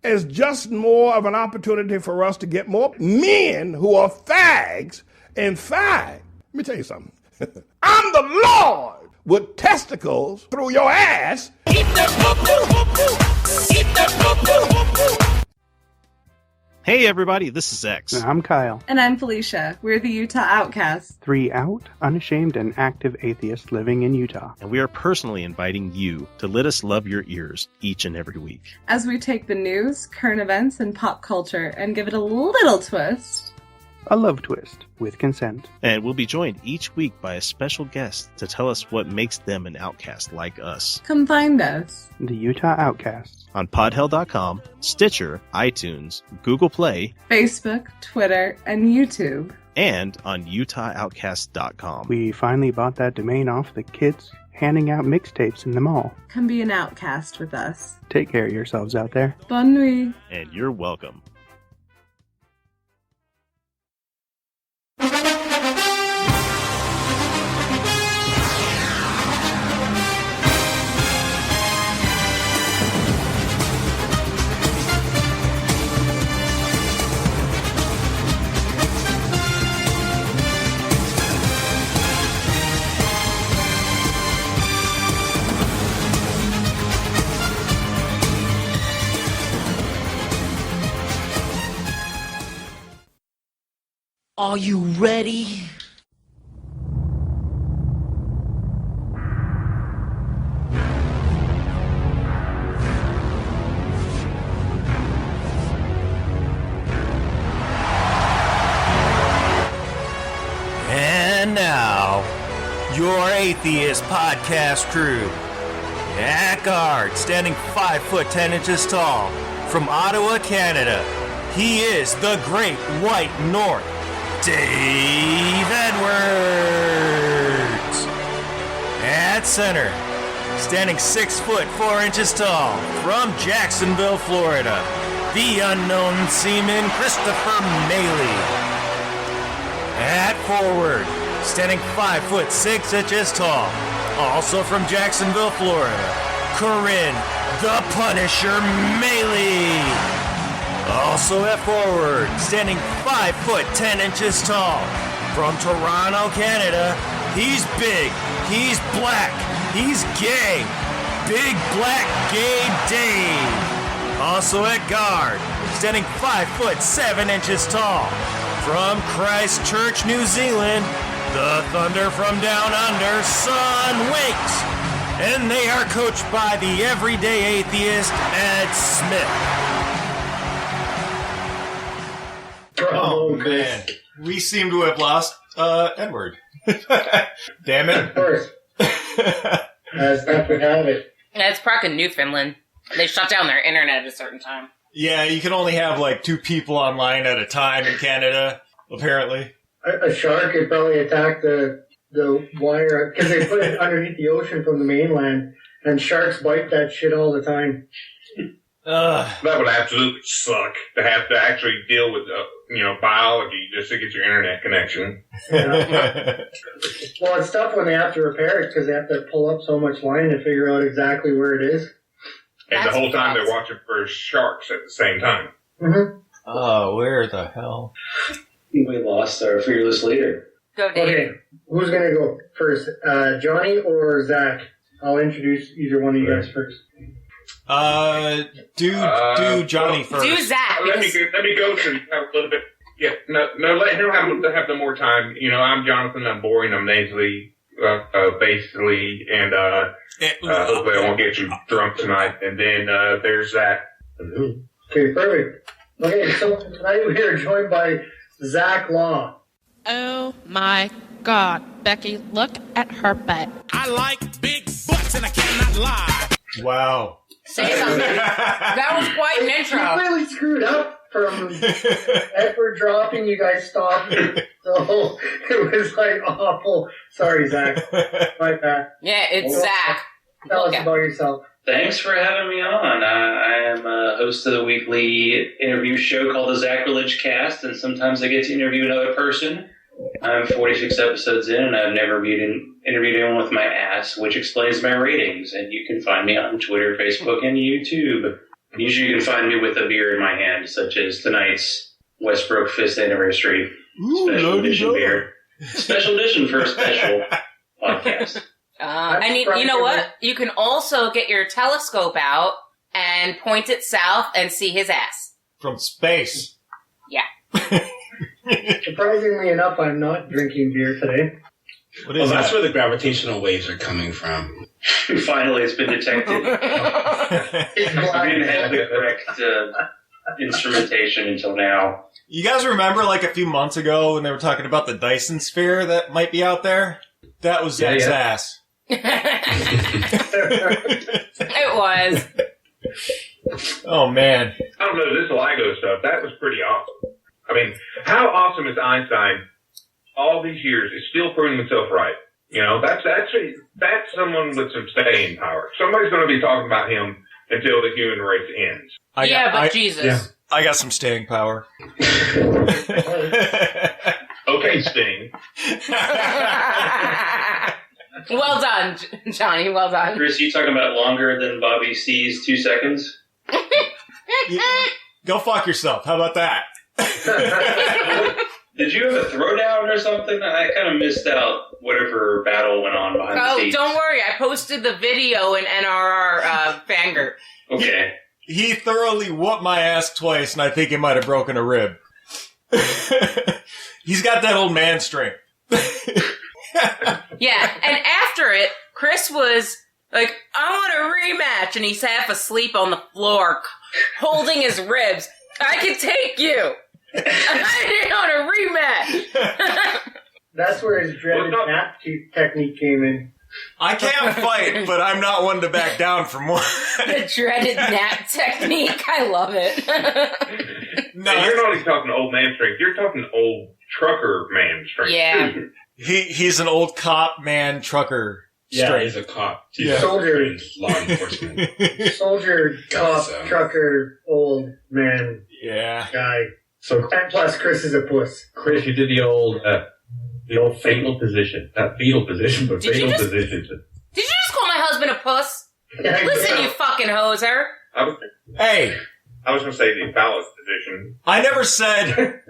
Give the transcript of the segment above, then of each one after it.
is just more of an opportunity for us to get more men who are fags. In fact, let me tell you something. I'm the Lord with testicles through your ass. Eat that poo-poo. Eat that poo-poo. Hey everybody, this is X. I'm Kyle. And I'm Felicia. We're the Utah Outcasts. 3 out, unashamed, and active atheists living in Utah. And we are personally inviting you to let us love your ears each and every week. As we take the news, current events, and pop culture and give it a little twist. A love twist, with consent. And we'll be joined each week by a special guest to tell us what makes them an outcast like us. Come find us. The Utah Outcasts. On podhell.com, Stitcher, iTunes, Google Play, Facebook, Twitter, and YouTube. And on utahoutcast.com. We finally bought that domain off the kids handing out mixtapes in the mall. Come be an outcast with us. Take care of yourselves out there. Bonne nuit. And you're welcome. Are you ready? And now, your Atheist podcast crew. At guard, standing 5 foot 10 inches tall, from Ottawa, Canada, he is the Great White North. Dave Edwards. At center, standing 6 foot 4 inches tall, from Jacksonville, Florida, the unknown seaman Christopher Maley. At forward, standing 5 foot 6 inches tall, also from Jacksonville, Florida, Corinne the Punisher Maley. Also at forward, standing 5 foot 10 inches tall, from Toronto, Canada, he's big, he's black, he's gay, Big Black Gay Dave. Also at guard, standing 5 foot 7 inches tall, from Christchurch, New Zealand, the Thunder from Down Under, Son Winks. And they are coached by the everyday atheist, Ed Smith. Oh man, we seem to have lost Edward. Damn it! Of course, as that would have it. Yeah, it's Prague and Newfoundland. They shut down their internet at a certain time. Yeah, you can only have like 2 people online at a time in Canada, apparently. A shark could probably attack the wire because they put it underneath the ocean from the mainland, and sharks bite that shit all the time. That would absolutely suck to have to actually deal with biology just to get your internet connection. Yeah. Well, it's tough when they have to repair it because they have to pull up so much line to figure out exactly where it is. And the whole time they're watching for sharks at the same time. Mm-hmm. Oh, where the hell? We lost our fearless leader. Go, Dave. Okay, who's going to go first, Johnny or Zach? I'll introduce either one of you guys first. Do Johnny first. Do Zach. Let me go through a little bit. Yeah, no, let him have no more time. I'm Jonathan. I'm boring. I'm nasally, basically, and hopefully I won't get you drunk tonight. And then there's Zach. Okay, perfect. Okay, so tonight we are joined by Zach Law. Oh my God, Becky, look at her butt. I like big butts and I cannot lie. Wow. Say something. That was quite an intro. You really screwed up from Edward dropping. You guys stopped. So it was like awful. Sorry, Zach. My bad. Yeah, it's Zach. Tell us about yourself. Thanks for having me on. I am a host of the weekly interview show called the Sacrilege Cast, and sometimes I get to interview another person. I'm 46 episodes in, and I've never interviewed anyone with my ass, which explains my ratings. And you can find me on Twitter, Facebook, and YouTube. Usually you can find me with a beer in my hand, such as tonight's Westbrook 5th anniversary special edition beer. Special edition for a special podcast. And you know what? You can also get your telescope out and point it south and see his ass. From space. Yeah. Surprisingly enough, I'm not drinking beer today. Well, that's where the gravitational waves are coming from. Finally, it's been detected. We didn't have the correct instrumentation until now. You guys remember like a few months ago when they were talking about the Dyson sphere that might be out there? That was Zach's ass. It was. Oh, man. I don't know, this LIGO stuff, that was pretty awesome. I mean, how awesome is Einstein all these years is still proving himself right? You know, that's someone with some staying power. Somebody's going to be talking about him until the human race ends. Jesus. Yeah, I got some staying power. Okay, Sting. Well done, Johnny. Well done. Chris, you talking about longer than Bobby C's 2 seconds? Go fuck yourself. How about that? Did you have a throwdown or something? I kind of missed out whatever battle went on behind the scenes. Don't worry. I posted the video in NRR Fanger. Okay. He thoroughly whooped my ass twice, and I think he might have broken a rib. He's got that old man strength. Yeah, and after it, Chris was like, I want a rematch, and he's half asleep on the floor, holding his ribs. I can take you. I want a rematch. That's where his dreaded nap technique came in. I can't fight, but I'm not one to back down from one. The dreaded nap technique. I love it. No, you're not even talking old man strength. You're talking old trucker man strength. Yeah. He's an old cop man trucker. Yeah, he's a cop. Yeah. Soldier. Law enforcement. Soldier, cop, trucker, old man guy. So, and plus, Chris is a puss. Chris, you did the old fatal position. Not fetal position, but Did you fatal just- position. Did you just call my husband a puss? Listen, you fucking hoser. Hey. I was going to say the ballot position. I never said I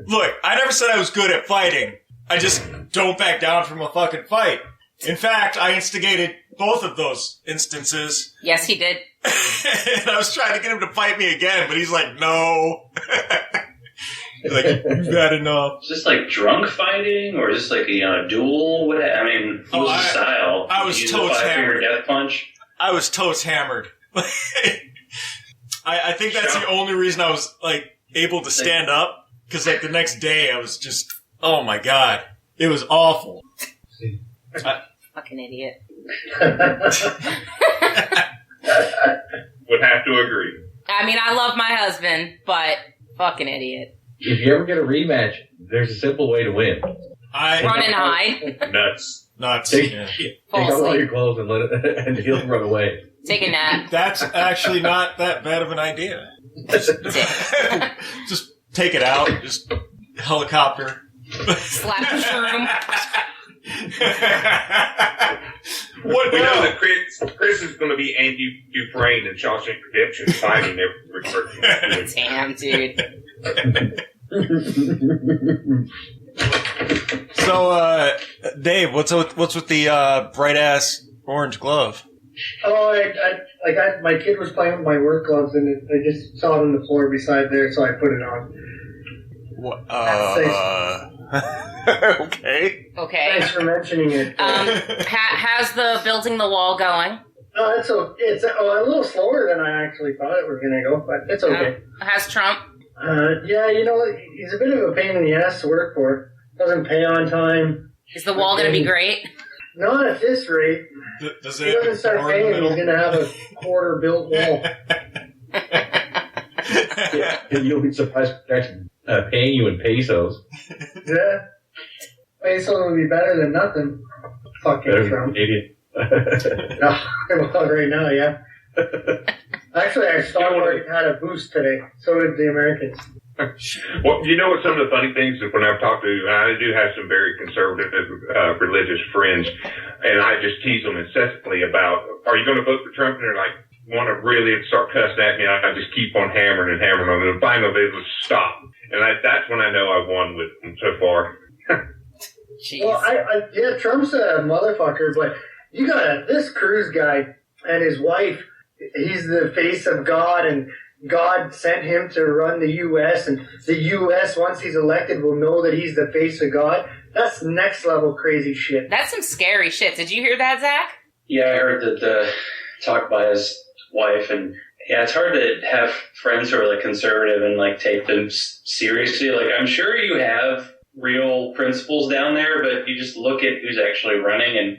was good at fighting. I just don't back down from a fucking fight. In fact, I instigated both of those instances. Yes, he did. And I was trying to get him to fight me again, but he's like, no. He's like, you've had enough. Is this like drunk fighting, or is this like a duel? What? I mean, what was the style? I was Use totes the 5-finger hammered. death punch. I was totes hammered. I think that's the only reason I was like able to stand up, because like the next day I was just, oh my god, it was awful. Fucking idiot. Would have to agree. I mean, I love my husband, but fucking idiot. If you ever get a rematch, there's a simple way to win. Run and hide. Nuts. Take Fall off all asleep. your clothes and let it, and he'll run away. Take a nap. That's actually not that bad of an idea. Just take it out, just helicopter. Slap the shroom. We know that Chris is going to be anti-Ukraine and Shawshank Redemption fighting every Damn, dude. So, Dave, what's with the bright ass orange glove? Oh, my kid was playing with my work gloves, and I just saw it on the floor beside there, so I put it on. What? Okay. Okay. Thanks for mentioning it. How's the building the wall going? It's a little slower than I actually thought it was going to go, but it's okay. How's Trump? Yeah, he's a bit of a pain in the ass to work for. Doesn't pay on time. Is the wall going to be great? Not at this rate. Does he doesn't start paying, he's going to have a quarter built wall. Yeah, you'll be surprised if they're paying you in pesos. Yeah. Pesos would be better than nothing. Fucking Trump. Canadian. No, well, right now, yeah. Actually, our stock market had a boost today. So did the Americans. Well, you know what some of the funny things is when I've talked to, I do have some very conservative religious friends, and I just tease them incessantly about, are you going to vote for Trump? And they're like, want to really start cussing at me, I just keep on hammering and hammering on them. And finally, they would stop. And that's when I know I won with them so far. Well, yeah, Trump's a motherfucker, but you got this Cruz guy and his wife. He's the face of God, and God sent him to run the U.S., and the U.S., once he's elected, will know that he's the face of God. That's next level crazy shit. That's some scary shit. Did you hear that, Zach? Yeah, I heard that talk by his wife, and yeah, it's hard to have friends who are like conservative and like take them seriously. Like, I'm sure you have real principles down there, but you just look at who's actually running and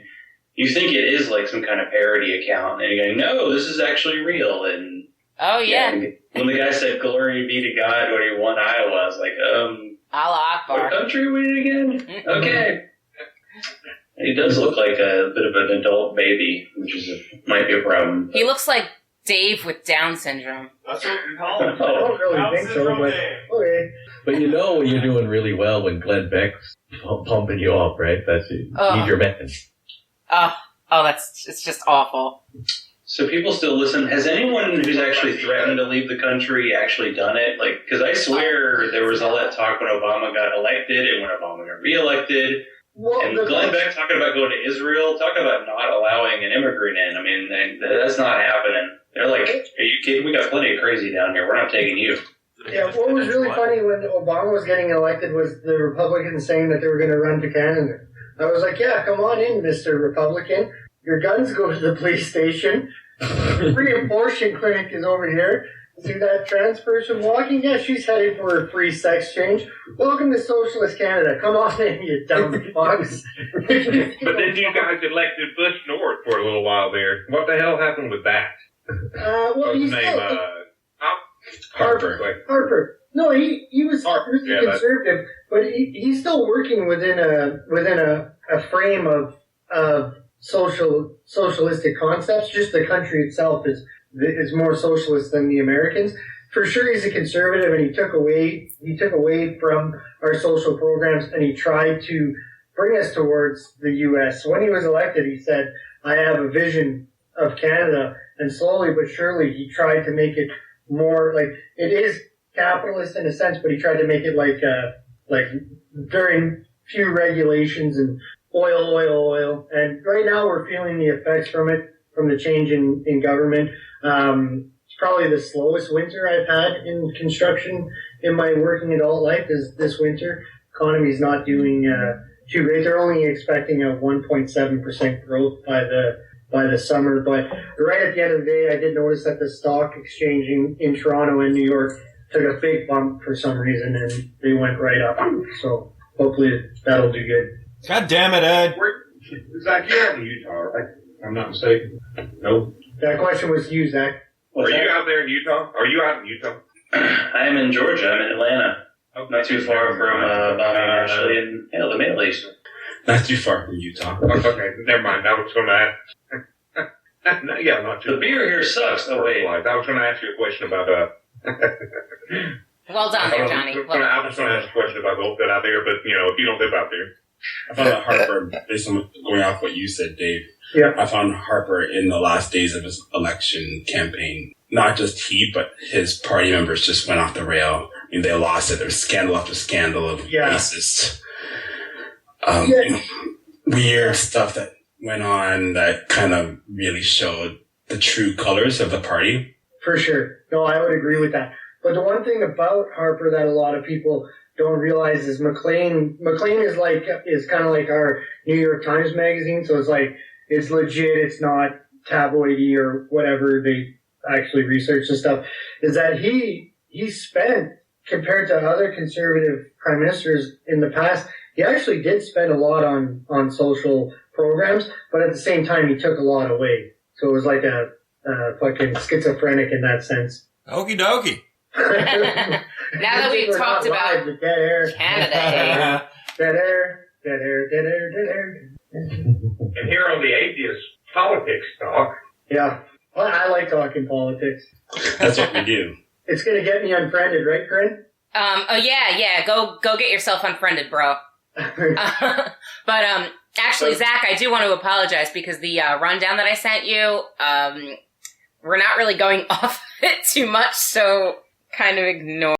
you think it is like some kind of parody account, and you go, no, this is actually real. And oh yeah, when the guy said "Glory be to God" when he won Iowa, I was like, Allah Akbar. What country are we in again? Okay. He does look like a bit of an adult baby, which might be a problem. He looks like Dave with Down syndrome. That's what we call him. I don't really think so, but okay. But you know when you're doing really well when Glenn Beck's pumping you up, right? That's it. He's your man. It's just awful. So people still listen. Has anyone who's actually threatened to leave the country actually done it? Like, because I swear there was all that talk when Obama got elected and when Obama got reelected. Well, and Glenn Beck talking about going to Israel, talking about not allowing an immigrant in. I mean, that's not happening. They're like, are you kidding? We got plenty of crazy down here. We're not taking you. Yeah, what was really funny when Obama was getting elected was the Republicans saying that they were going to run to Canada. I was like, yeah, come on in, Mr. Republican. Your guns go to the police station. Free abortion clinic is over here. See that trans person walking? Yeah, she's headed for a free sex change. Welcome to Socialist Canada. Come on in, you dumb fucks. But then you guys elected Bush North for a little while there. What the hell happened with that? Well, he's name, Harper. Harper. No, he was conservative, but he's still working within a frame of socialistic concepts. Just the country itself is more socialist than the Americans. For sure, he's a conservative, and he took away from our social programs, and he tried to bring us towards the U.S. When he was elected, he said, "I have a vision of Canada," and slowly but surely, he tried to make it more like it is capitalist in a sense, but he tried to make it like very few regulations and oil. And right now, we're feeling the effects from it, from the change in government. It's probably the slowest winter I've had in construction in my working adult life is this winter. Economy's not doing too great. They're only expecting a 1.7% growth by the summer. But right at the end of the day, I did notice that the stock exchange in Toronto and New York took a big bump for some reason, and they went right up. So hopefully that'll do good. God damn it, Ed. Zach, you're out in Utah, right? If I'm not mistaken. No. That question was to you, Zach. Are you out there in Utah? Are you out in Utah? I'm in Georgia. I'm in Atlanta. Okay. Not too far from Bobby and Ashley in the Middle East. Not too far from Utah. Okay, never mind. I was going to ask. No, yeah, not too. The beer here sucks. Oh wait, I was going to ask you a question about. Well done there, Johnny. I was going to ask a question about the open out there, but if you don't live out there. I found that Harper, based on going off what you said, Dave. Yeah. I found Harper in the last days of his election campaign. Not just he, but his party members just went off the rail. I mean, they lost it. There was scandal after scandal of racist, weird stuff that went on that kind of really showed the true colors of the party. For sure. No, I would agree with that. But the one thing about Harper that a lot of people don't realize is McLean is kind of like our New York Times magazine. So it's legit. It's not tabloidy or whatever. They actually research and stuff. Is that he spent, compared to other conservative prime ministers in the past, he actually did spend a lot on social programs, but at the same time he took a lot away. So it was like a fucking schizophrenic in that sense. Okie dokie. Now that we've talked about Canada, dead air. And here on the Atheist Politics Talk. Yeah, well, I like talking politics. That's what we do. It's gonna get me unfriended, right, Corinne? Oh yeah. Go get yourself unfriended, bro. But actually, Zach, I do want to apologize because the rundown that I sent you we're not really going off it too much, so kind of ignore